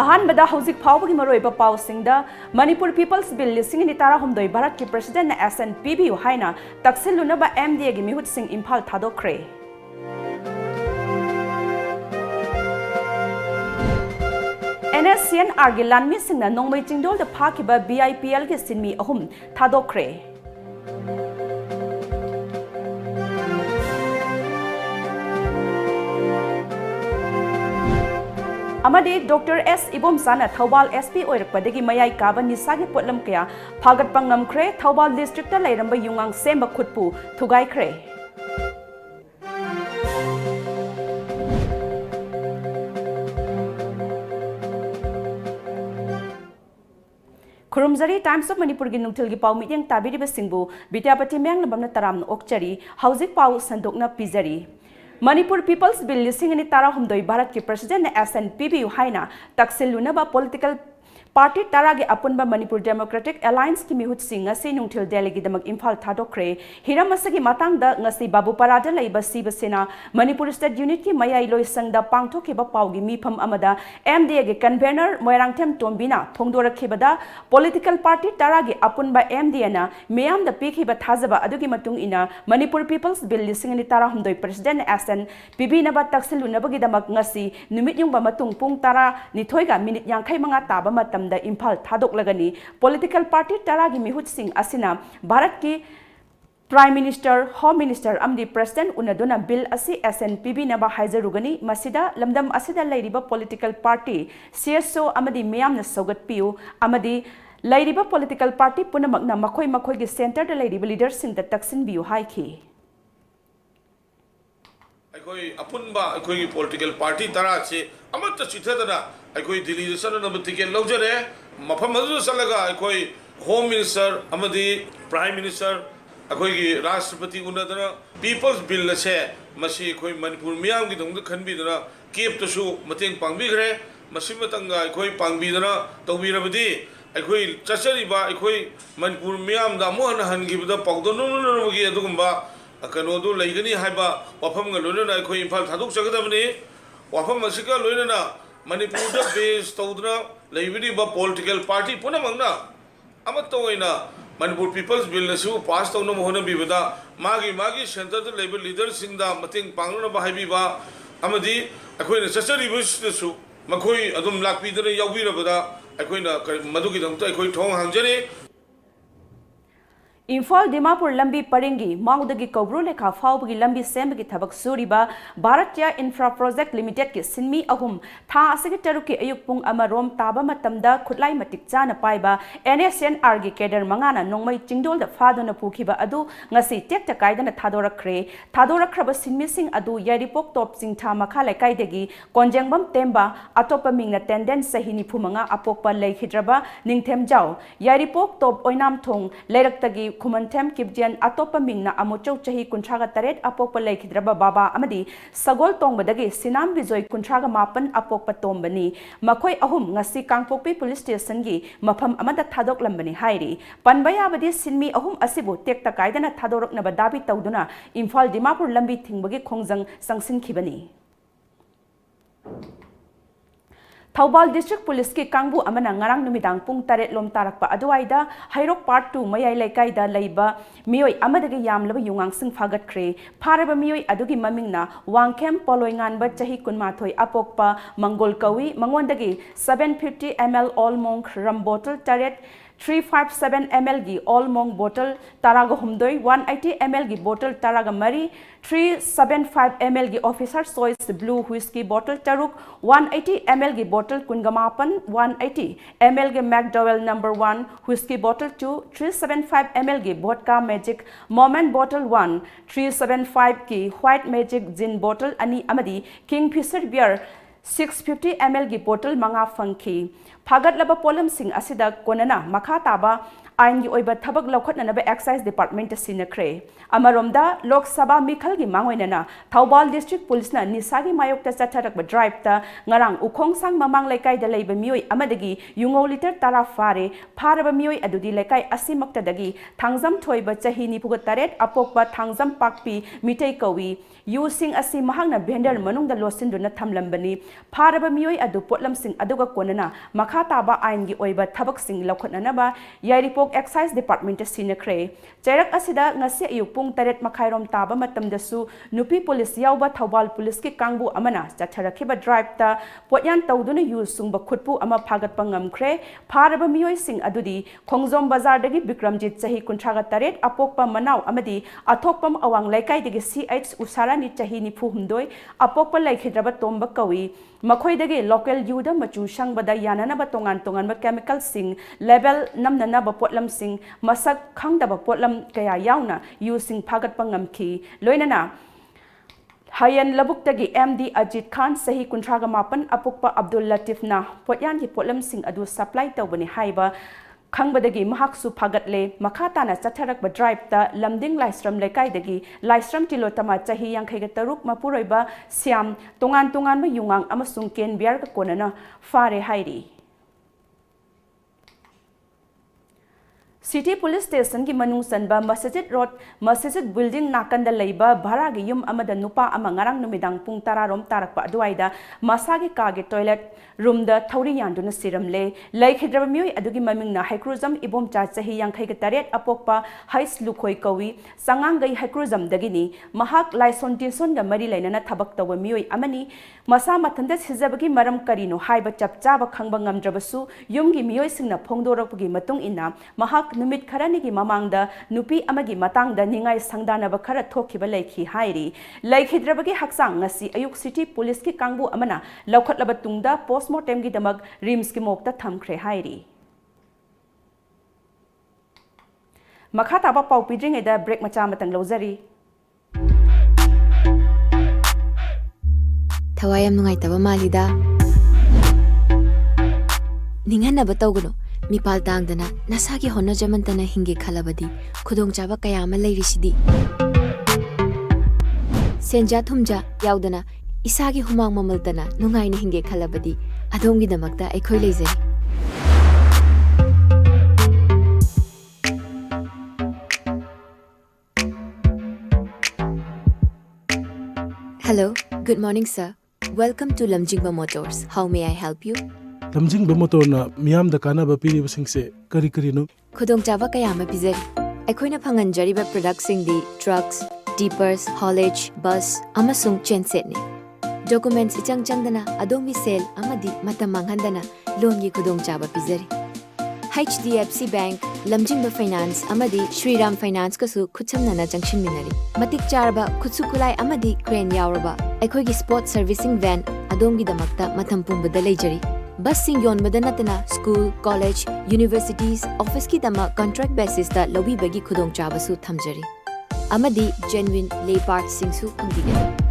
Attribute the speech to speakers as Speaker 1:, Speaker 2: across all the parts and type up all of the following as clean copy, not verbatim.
Speaker 1: अहानबदा हौजिक फाउबगी मरोइबा पाउसिंगदा Manipur peoples bill लिसिंग नि तारा हमदोइ भारत की प्रेसिडेंट एसएन पीबीयू हाइना तक्सिलुनबा एमडीए की मिहुत सिंह इम्फाल थादोखरे NSCNR की लानमी सिंगना नोंमै चिंगदोल द फाकिबा BIPL के सिनमी अहुम थादोखरे अमदे डॉक्टर एस इबोमसाना थौबाल SP ओइरकपदगी मयाई काबा निसागी पोटलम कया फागतपा ngamkhre थौबाल डिस्ट्रिक्ट लेरंबा युंगांग सेंबा खुटपु थुगाइखरे खुरुमजरी टाइम्स ऑफ मणिपुर की नुंगथिल की पाउ मिटिंग ताबिरिबा सिंगबु विद्यापति मेंगलबमना तराम ओक्चरी हौजिक पाउ संदोकना पिजरी मणिपुर पीपल्स बिल लिसिंग नि तारा हमदोइ भारत की प्रेसिडेंट एसएन पीबीयू हाइना तक्सिलुनबा पॉलिटिकल पार्टी तारा के अपुनबा मणिपुर डेमोक्रेटिक अलायंस की मिहुत सिंग ngasi नुंगथिल दिल्ली की दमक इम्फाल थादोखरे हिरम असगी मातांगदा ngasi बाबुपारादा लैबा सीबसेना मणिपुर स्टेट यूनिट की मयाई लोइसंगदा पांगथोखिबा पाउगी मीफम अमदा एमडीए के कन्वेनर मोयरांगथेम टोम्बिना फोंदोरखिबदा पॉलिटिकल पार्टी तारा के अपुनबा एमडीए ना मियामदा पीखिबा थाजबा अदुगी मतुंग इना मणिपुर पीपल्स बिल लिसिंग नि तारा हमदोइ प्रेसिडेंट एसएन पीबीनबा तक्सिलुनबगी दमक ngasi नुमित युंगबा मतुंग पुंग तारा निथोइगा मिनिट 45 ताबा मतम इम्फाल थादोकलगनी पॉलिटिकल पार्टी तारा की मिहुत सिंह असिना भारत की प्राइम मिनिस्टर होम मिनिस्टर अमदी प्रेसिडेंट उनदुना बिल असि एसएनपीबी नबा हाइजरुगनी मसिदा लमदम असिदा लैरिबा पॉलिटिकल पार्टी सीएसओ अमदी मियामना सौगतपियु अमदी लैरिबा पॉलिटिकल पार्टी पुनमकना मखोइ मखोइ की सेंटर द लैरिबा लीडर सिंह द तक्सिनबियु हाइखी
Speaker 2: अखोई अपुनबा अखोई पॉलिटिकल पार्टी तारा से अमत चिथदना अखोई दिल्ली सननब टिकेट लौजरे मफम अदु सलगा अखोई होम मिनिस्टर अमदी प्राइम मिनिस्टर अखोई की राष्ट्रपति उनदना पीपल्स बिल से मसी अखोई मणिपुर मियाम की दंग खनबीदना केप तसु मतेंग पांगबीग्रे मसी मतंगा अखोई पांगबीदना तौबीरबदी अखोई चचरीबा अखोई मणिपुर मियाम दा मोहन हनगिबदा पाउदनुनुनुगी अदुगुंबा कनोदु लेगनी हाइबा वाफम लोनना अखोई इम्फाल थादुक जगदबनी वाफम असिका लोनना मणिपुर द बेस तौदना लेबिदीबा पॉलिटिकल पार्टी पुनमंगना अमतोइना मणिपुर पीपल्स बिल नसु पास तौन मोहन बिबदा मागी सेंटर द लेबर लीडर सिंगदा मतेंग पांगना बाहाइबीबा अमदी अखोइना सचरीबसु मखोई अदुम लाकपीदना याउबीरबदा अखोइना मदुगी दंत अखोई थोंग हांजरे
Speaker 1: इम्फाल दिमापुर लंबी परिंगी माउदगी कौब्रू लेखा फाउबगी लंबी सेंबगी थबक सूरीबा भारतीय इंफ्रा प्रोजेक्ट लिमिटेड के सिनमी अहुम था असगी तरुकी अयुक पुंग अमरोम ताबा मतमदा खुटलाई मतिक चाना पाइबा NSCNR की केडर मंगाना नोंमै चिंगदोल द फादोना पुखिबा अदु ngasi टेक्टा कायदना थादोरखरबा सिनमी सिंग अदु यारिपोक टॉप चिंगथा मखा लेकाइदगी कोंजेंगबम तेंबा अतोपा मिंगना टेंडेंस सहिनी फुमंगा अपोकपा लेखिद्रबा निंगथेम जाओ यारिपोक टॉप ओइनाम थोंग लेरक्तगी खुमनथेम किब्जियन अतोपा मिंगना अमुचौ चही कुंथ्रागा तरेट अपोकपा लेखिद्रबा बाबा अमदी सगोल तोंगबदगी सिनाम बिजोय कुंथ्रागा मापन अपोकपा तोंबनी मखोय अहुम ngasi कांगपोकपी पुलिस स्टेशन की मफम अमदा थादोकलंबनी हाइरी पनबयाबदी सिनमी अहुम असिबु टेक्ता कायदना थादोरकनबा दाबी तौदुना इम्फाल दिमापुर लंबी थिंगबगी खोंजंग संगसिनखिबनी थौबाल डिस्ट्रिक्ट पुलिस की कांगबु अमना ngarang numitang pung 8 lom tarakpa aduaida hairok part 2 mayai lekai da leiba mioi amadagi yamlaba yungang sing phagatkhre pharaba mioi adugi mamingna wangkem poloingan ba chahi kunmathoi apokpa mangol kawi mangondagi 750 ml all monk rum bottle taret 357 ml की all monk bottle taraga humdoi 180 ml की bottle taraga mari 375 ml की officer choice blue whiskey bottle taruk 180 ml की bottle kungamapan 180 ml की McDowell number 1 whiskey bottle 2 375 ml की vodka magic moment bottle 1 375 की white magic gin bottle ani amadi kingfisher beer 650 ml की बोतल मंगा फंखी फागत लब pollen Singh असिदा कोनना मखा ताबा आइन की ओइबा थबक लौखटननबा एक्साइज डिपार्टमेंट सिनख्रे अमरोमदा लोक सभा मिखल की मांगोइनना थौबाल डिस्ट्रिक्ट पुलिस ना निसागी मायोक्ता चथरक ड्राइव ता ngarang ukong sang mamang laikai da leiba mioi amadagi yungol liter tara faraba mioi adudi laikai asimakta dagi thangjam thoiba chahi nipuga taret apokba thangjam pakpi mitai kawi using asi mahangna bender manung da losin duna thamlambani faraba mioi adu potlam sing aduga konana makha taba ain gi oiba thabak sing laukhotna ba yairipok excise department sinakre chairak asida ngasi ayuk pung taret makhairom taba matam dasu nupi police yauba thawbal police ki kangbu amana chacharakhiba drive ta potyan tawduna use sungba khutpu ama phagat pangamkhre faraba mioi sing adudi khongjom bazar dagi bikramjit chahi kuntraga taret apokpa manaw amadi athokpam awang laikai dagi ch usarani chahi ni phuhumdoi apokpa laikhidraba tomba kawi makhoi dagi local yuda machu sangbada yanana ba tongan ba chemical sing level namnana ba potlam sing masak khangdaba potlam kaya yauna using phagat pangamki loinana Hayan labuk tagi MD Ajit Khan sahi kuntraga mapan apukpa Abdul Latif na potyan ki potlam sing adu supply tawbani haiba khangbadagi mahaksu phagatle makhata na chatharak ba drive ta lamding laistram lekai dagi laistram tilotama chahi yankhai ga taruk mapuroiba siam tongan ma yungang amasung ken biar ka konana fare hairi City Police Station ki manung sanba Masjid Road Masjid Building nakanda leiba bharagi yum amada nupa ama ngarang numidang pung tararom tarakpa aduaida masagi kage toilet room da thauri yanduna siramle laikhidraba mioi adugi maming na haikruzam ibom cha chahi yankhai ga taret apokpa hais lukhoi kawi sangangai haikruzam dagini mahak laison tinson ga mari lainana thabak tawa mioi amani masa mathanda sijabagi maram karino haiba chapchaba khangba ngamdrabasu yumgi mioi singna phongdorakpagi matung inna mahak numit kharani gi mamangda nupi amagi matangda ningai sangdana ba khara thokhiba laikhi hairi laikhidrabagi haksang ngasi ayuk city police ki kangbu amana laukhatlaba tungda postmortem gi damag rims ki mokta thamkhre hairi makha taba pau pidring eda break macha matang lozari
Speaker 3: thawayam nungai taba malida ningana batawgano Mipal tangdana nasagi hono jamantana hinge khalabadi khudong chaba kayama leirisidi senja thumja yaudana isagi humang mamaldana nungai na hinge khalabadi adongi damakta aikhoi leizari Hello, good morning sir. Welcome to Lamjingba Motors. How may I help you?
Speaker 4: lamjingba motor na miyam da kana ba piri basing se kari no
Speaker 3: khudong chaba kayama pizari aikoina phanganjari ba product sing di trucks tippers haulage bus amasung genset ni documents ichang changdana adomi sale amadi matam manghandana loan gi khudong chaba pizari HDFC Bank Lamjingba Finance amadi Shriram Finance kasu khutsamna na jangchin minari matik charba khutsu kulai amadi crane yauraba aikoi gi sport servicing van adongi damakta matham pumbada leijari Bus sing yon madanatana school, college, universities, office ki dama contract basis ta lobi bagi khudong chabasu thamjari. Amadi genuine lay part singsu pangdigani.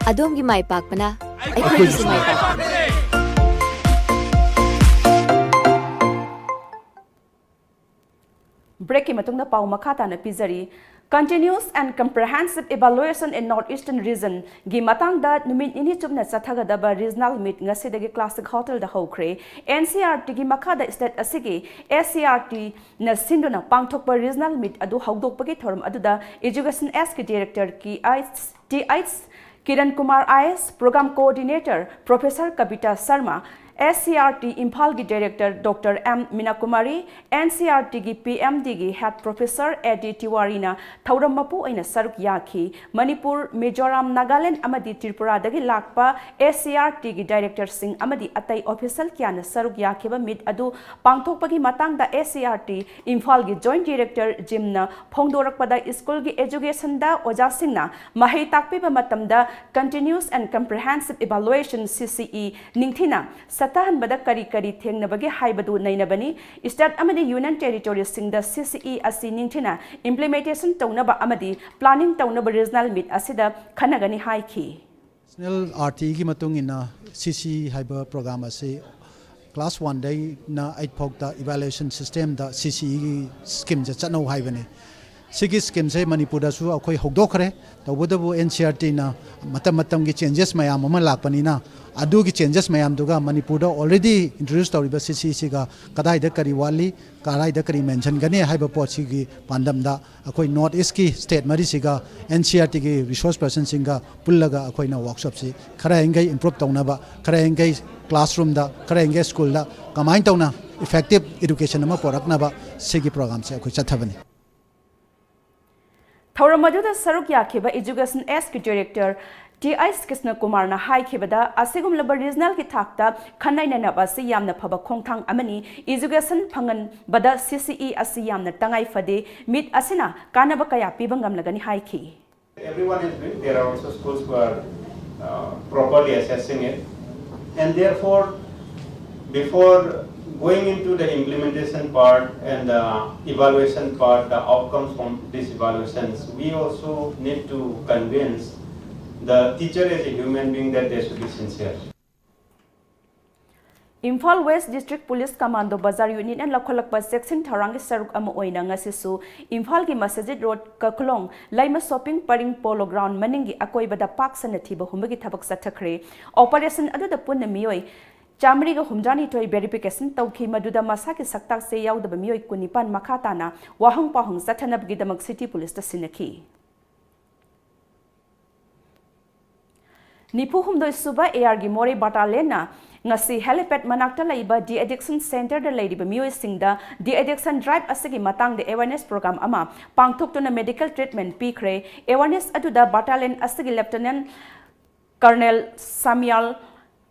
Speaker 3: Adongi mai pakpana aikoi si mai pak
Speaker 1: break ki matungna pau makhata na pizari Continuous and comprehensive evaluation in Northeastern region gi matang da numit ini chupna chathaga da ba regional meet ngasi dagi classic hotel da hokre NCRT gi makha da state asigi SCRT na sinduna pangthok ba regional meet adu hawdok pagi thorum adu da education SK director ki Kiran Kumar IS program coordinator Professor Kabita Sharma SCRT Imphal gi Director Dr. M. Minakumari, NCRT gi PMD gi Head Professor Eddie Tiwari na thauram mapu aina saruk yaki. Manipur, Mizoram, Nagaland amadi Tripura dagi lakpa SCRT gi Director Singh amadi atai official kyana saruk yaki ba mid adu pangthok pagi matang da SCRT Imphal gi Joint Director Jim na phongdorak pada school gi education da oja singh na mahai takpi ba matam da continuous and comprehensive evaluation CCE ningthina Satahan bada kari theng na bagi hai badu naina bani state amadi union territories sing da CCE asi ningthina implementation tawna ba amadi planning tawna ba regional meet asida khanagani hai ki
Speaker 5: National RT ki matung ina CCE haiba program ase class 1 day na 8 phok da evaluation system da CCE scheme ja chano haibane Sigi scheme se Manipur da su akhoi hogdokhre tawbodabu NCRT na matam gi changes mayam ama lakpani na adu gi changes mayam duga Manipur da already introduced tawriba CCC ga kadai da kari wali kadai da kari mention gane haiba pochi gi pandam da akhoi north east ki state mari siga NCRT gi resource person singa pullaga akhoi na workshop si khara engai improve tawna ba khara engai classroom da khara engai school da kamain tawna effective education ama porakna ba sigi program se akhoi chathabani
Speaker 1: Thauramadu Saruk Yakiba Education SK Director T.I.S. Krishna Kumar na hai khibada asigum laba regional ki thakta khanai na basi yamna phaba khongthang amani education phangan bada CCE asi yamna tangai fade mit asina kanaba kaya pibangam lagani hai khi
Speaker 6: Everyone has been there are also schools who are properly assessing it and therefore before going into the implementation part and the evaluation part, the outcomes from these evaluations, we also need to convince the teacher as a human being that they should be sincere.
Speaker 1: Imphal West District Police Commando Bazar Unit and Lakolakpa Section Tharangi Saruk Ama Oina ngasisu Imphal gi Masjid Road Kaklong Laima Shopping Paring Polo Ground Maningi Akoibada Park Sanathiba Humagi Thabak Sathakre Operation adu da punna miyoi Chamri ga humjani toy verification tawki maduda masaki saktak se yaudaba miyoi kunipan makhatana wahang pahang sathanab gidamak city police ta sinaki Nipu humdoi suba AR gi More Battalion na ngasi helipad manakta laiba de-addiction center da laiba miyoi singda de-addiction drive asigi matang de awareness program ama pangthoktuna medical treatment pikre awareness aduda battalion asigi lieutenant colonel Samuel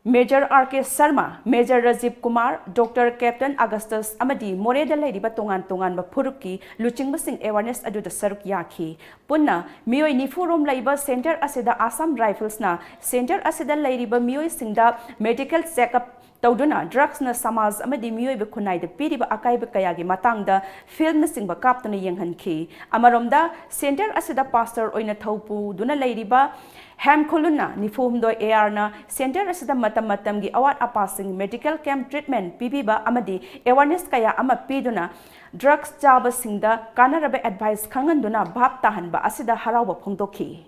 Speaker 1: Major R.K. Sharma, Major Rajiv Kumar, Dr. Captain Augustus Amadi, More da laiba tongan Puruki, Luching Basing awareness adu da saruk yaki. Punna, miyoi nifurum laiba center asida Assam Rifles na, center asida laiba miyoi singda medical checkup Tauduna, drugs na samaz amadi miyoi bekunai da piriba akai bekayagi matang da film na singba kaptana yenghan ki. Amaromda, center asida pastor oina thaupu duna laiba Ham Koluna, Nifumdo AR na center asida matam gi awat apasing medical camp treatment pipiba amadi awareness kaya ama piduna drugs jaba singda kanarabe advice khanganduna bhap tahan ba asida harawa phongdoki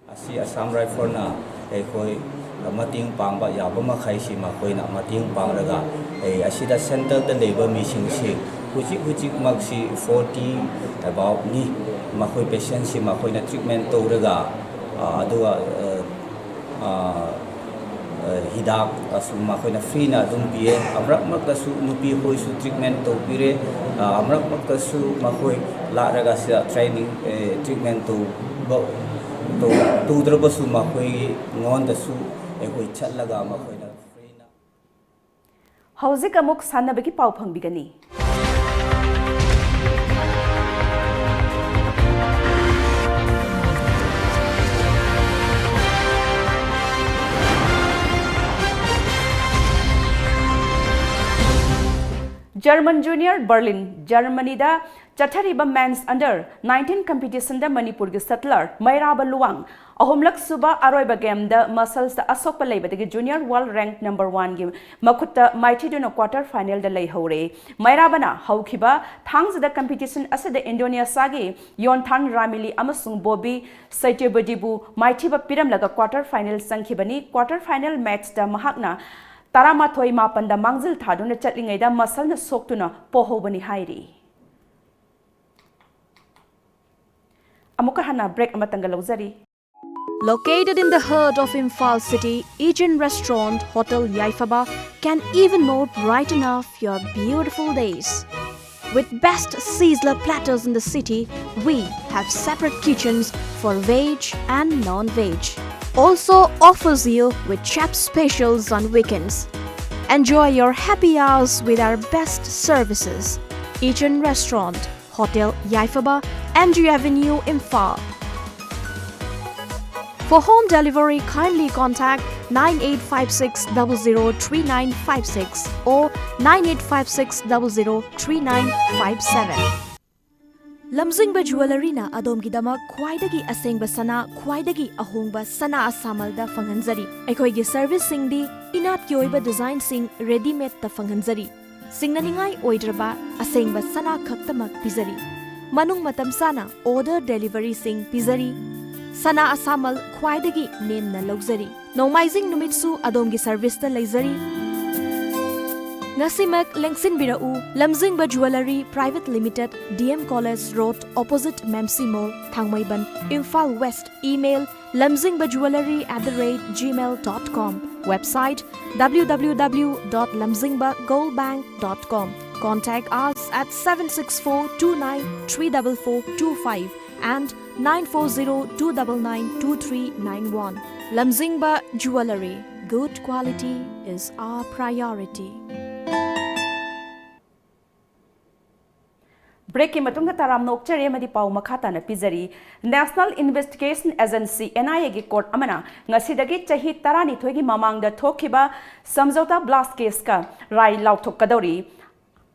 Speaker 7: Asi Assam Rifle na ekoi mating pangba yaba makhai si makoi na mating pangraga asida center da labor mission si huji maksi 40 about ni makoi patient si makoi na treatment to raga aduga hidak asu makoi na free na dum pie amrak makta su nupi hoi su treatment to pire amrak makta su makoi la raga sia training treatment to draba su makoi ngon da su ekoi chatlaga makoi na free na
Speaker 1: Hauzik amuk sanabagi pau phangbigani German Junior Berlin, Germany da Chathariba Men's Under 19 competition da Manipur gi settler Mairaba Luang ahumlak suba aroiba game da muscles da asok palaiba da junior world rank number 1 gi makutta mighty duna quarter final da lei hore Mairaba na haukhiba thangs da competition asa da Indonesia gi Yonthan Ramili amasung Bobby Saitebadibu mighty ba piram laga quarter final sangkhibani quarter final match da mahakna Taramathoi mapanda mangzil thaduna chatlingaida masal na soktuna pohobani hairi Amuka hana break amatanga lauzari
Speaker 8: Located in the heart of Imphal city, Asian restaurant Hotel Yaifaba can even more brighten up your beautiful days. With best sizzler platters in the city, we have separate kitchens for veg and non-veg. Also offers you with chef specials on weekends. Enjoy your happy hours with our best services. Asian restaurant Hotel Yaifaba, Andrew Avenue, Imphal. For home delivery, kindly contact 9856003956 or 9856003957. Lamjingba Jewelry na adom-gidamak khwaidagi asengba sana, khwaidagi ahongba sana asamalda fanghanjari. Aikhoigi service singdi inat ki oiba design sing ready-made ta fanghanjari. Singnaningai oidraba asengba sana khaktamak pizari. Manung matam sana order delivery sing pizari. Sana asamal khwaidagi nemna logzari. Nomaizing numitsu adomgi service ta leizari. Ngasimak lengsin birau Lamjingba Jewelry Private Limited, DM College Road, opposite Memsi Mall, Thangmaiban, Imphal West. Email lamjingbajewelry@gmail.com. Website www.lamjingbagoldbank.com. Contact us at 764293445 and 940-299-2391. Lamjingba Jewelry. Good quality is our priority.
Speaker 1: Break ki matungda taram nokchare madi pau makhata na pizari. National Investigation Agency NIA gi court amana ngasidagi chahi tarani thoigi mamangda thokiba samjauta blast case ka rai lauthok kadori.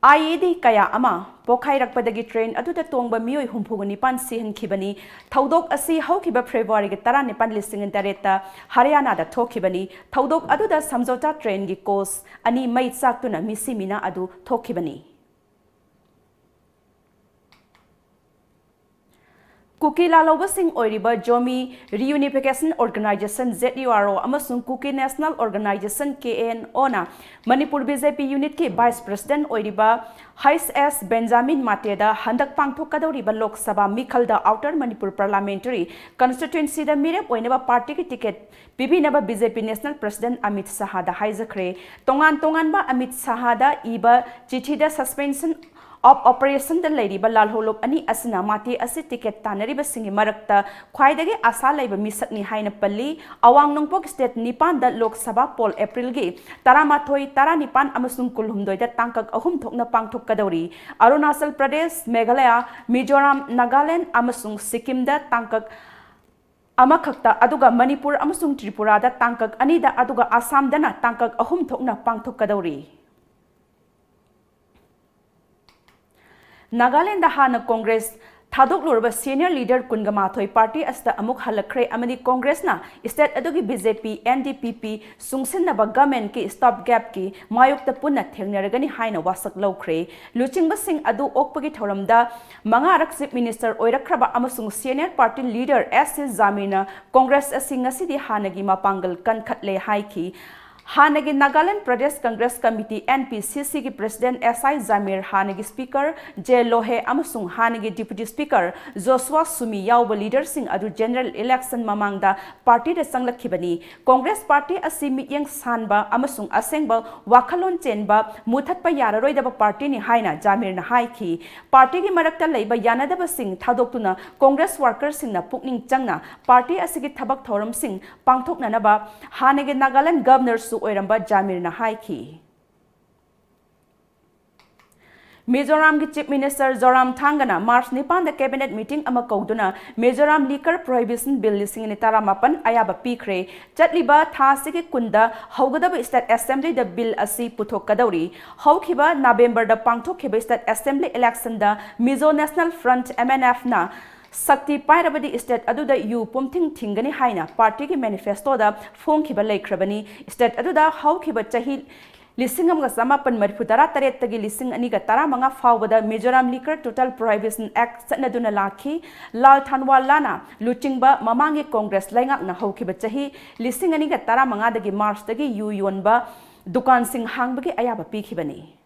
Speaker 1: IED kaya ama pokhai rakpadagi train aduda tongba mioi humpugani pan sihan khibani thaudok asi haukiba February gi tarani pan listing intereta Haryana da thokibani thaudok aduda samjauta train gi course ani mai chaktuna misimina adu thokibani. Kuki Laloba Singh Oiriba Jomi Reunification Organization ZURO amasung Kuki National Organization KNO na Manipur BJP Unit ki Vice President Oiriba Hais S Benjamin Mateda handak pangthokadoriba Lok Sabha Mikhalda Outer Manipur Parliamentary Constituency da mirep oinaba party ki ticket pibinaba BJP National President Amit Shah da haijakre tongan ba Amit Shah da iba chithi da suspension of operation the lady ba lalholop ani asina mati asi ticket tanari ba singi marakta khwaidagi asa laiba misakni haina palli awang nongpok state nipan da lok sabha pol april gi taramathoi taranipan amasung kulhumdoi da tangkak ahum thokna pangthok kadori Arunachal Pradesh Meghalaya Mizoram Nagaland amasung Sikkim da tangkak amakhakta aduga Manipur amasung Tripura da tangkak ani da aduga Assam dana tangkak ahum thokna pangthok kadori. Nagaland Hana Congress Thadok Lurba Senior Leader Kungamathoi Party as the Amuk Halakre Amani Congress na State Adugi BJP NDPP Sungsin na government ki stop gap ki mayok ta punna thengnaragani haina wasak lawkre Luchingba Singh adu okpagi thoramda manga Chief Minister oirakraba amasung Senior Party Leader S.S. Zamina Congress asingasi hanagi mapangal kankhatle haiki Hanagi Nagaland Pradesh Congress Committee NPCC ki President S.I. Zamir Hanagi Speaker J. Lohe amasung Hanagi Deputy Speaker Joshua Sumi yauba leader sing adu general election mamangda party da sanglakhibani Congress Party asi mityang sanba amasung asengba wakhalon chenba muthatpa yararoi daba party ni haina Zamir na haiki party gi marakta leiba yanadaba sing thadoktuna Congress workers sing na pukning changna party asigi thabak thoram sing pangthokna naba Hanagi Nagaland Governor Oiramba Jamir na haiki. Mizoram ki Chief Minister Zoram Thangana March Nipan the Cabinet meeting ama kauduna Mizoram Liquor Prohibition Bill lising ni taramapan ayaba pikre chatliba thasiki kunda haugadaba State Assembly the bill asi puthok kadori haukiba November da pangthokhiba State Assembly election da Mizo National Front MNF na Sakti Pairabadi State Aduda Yu Pumting Tingani Haina Party ki manifesto da Fonkiba Lakrabani State Aduda Haukiba Chahi Lisingam Gasamapan Marputara Taretagi Lising Aniga Taramanga Fawada Mizoram Liquor Total Prohibition Act Satnaduna Laki Lal Thanwal Lana Luchingba Mamangi Congress Langak na Haukiba Chahi Lising Aniga Taramanga dagi March dagi Yu Yonba Dukan Sing Hangbagi Ayaba Pikibani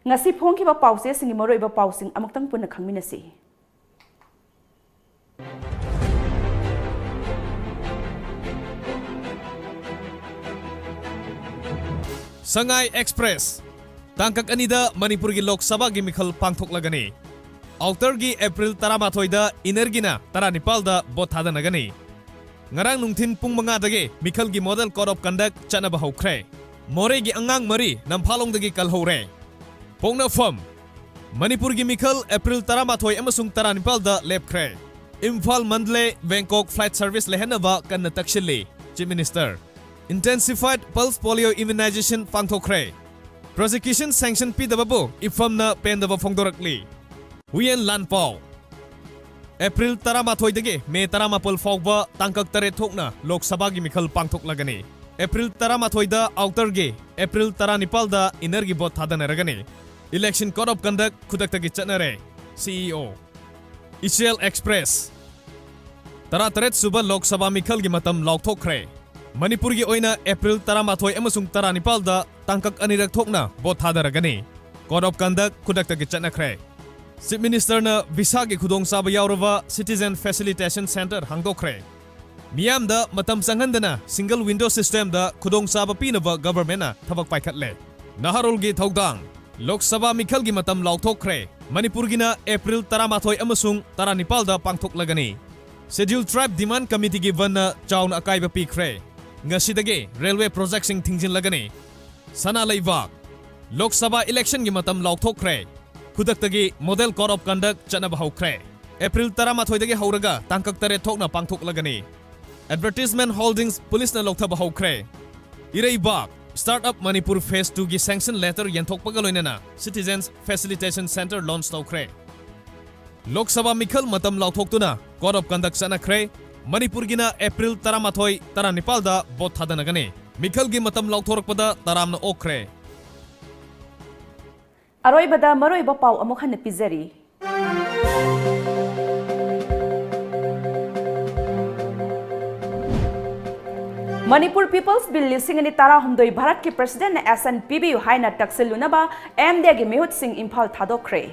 Speaker 1: Ngasi phongkiba pause singi moroiba pausing amaktang punna khangminasi
Speaker 9: Sangai Express Tangkak anida Manipur gi Lok Sabha gi mikhal pangthok lagani. Outer gi April 13 da Inergina 19 da bot hadanagani. Ngarang nungthin pung mga dagi mikhal gi Model Code of Conduct chanaba hokre. More gi angang mari namphalong dagi kalhore. Pongna fam Manipur gi mikhal April 13 amasung 19 da lepkre. Imphal Mandle Bangkok flight service lehenaba kan takshili. Chief Minister Intensified pulse polio immunization pangthokre. Prosecution sanction PWBO ifamna pendaba phongdorakli. Huyen Lanpao April 13 dagi May 14 fawba tangkak tare thokna Lok Sabha gi mikhal pangthok lagani. April 13 da outer gi April 19 da inner gi bot thadana ragani. Election Code of Conduct khudaktagi chatnare. CEO Ishel Express Tarat suba Lok Sabha mikhal gi matam laukthokre. Manipur gi oina April 13 amasung 19 da tangkak anirak thokna bot hadaragani. Code of Conduct khudaktagi chatnakre. Chief Minister na visa gi khudong saba yaurava Citizen Facilitation Center hangdokre. Miyam da matam sanghandana single window system da khudong saba pinaba government na thabak paikhatle. Naharol gi thaudang Lok Sabha mikhal gi matam laukthokre. Manipur gi na April 13 amasung 19 da pangthok lagani. Scheduled Tribe Demand Committee gi vanna chaun akaiba pikre. Ngasidagi railway project sing thingjin lagani. Sana leibak Lok Sabha election gi matam laukthokre. Khudaktagi Model Code of Conduct chanaba hokre. April 13 dagi hauraga tangkak tare thokna pangthok lagani. Advertisement holdings police na lokthaba hokre. Ireibak Startup Manipur Phase 2 gi sanction letter yenthok pagaloinana Citizens Facilitation Center launch tokre. Lok Sabha mikhal matam lauthoktuna Code of Conduct sanakre. Manipur gina April 13 19 da bot hadanagani. Mikhal gi matam lauthorakpada taramna okre.
Speaker 1: Aroibada maroiba pau amuk hanna pizari. Manipur People's Bill lising ani tara humdoi Bharat ki President na SNPBU haina taksilunaba MD gi Mehut Singh Imphal thadokre.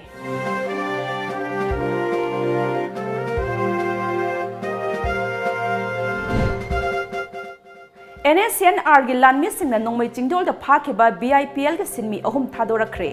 Speaker 1: NSNR gi lanmi singna nongmai chingdol da phakiba BIPL ga sinmi ahum thadorakre.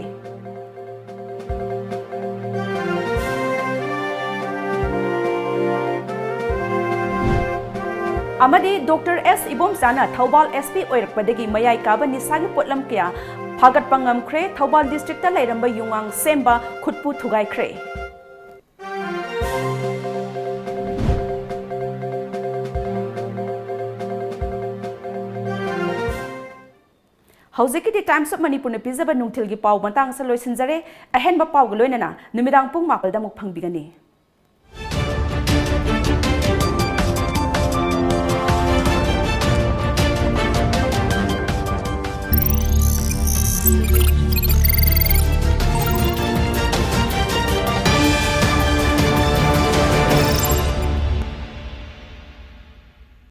Speaker 1: Amadi Dr. S. Ibomsana Thaubal SP oirakpadagi mayai kaba nisagi potlam kya phagat pangam kre Thaubal district ta lairamba yungang semba khutpu thugai kre. Hauziki di Times of Manipur na pizaba nungthil gi pau matang sa loisinjare ahen ba pau ga loinana numidang pung mapal da muk phangbigani.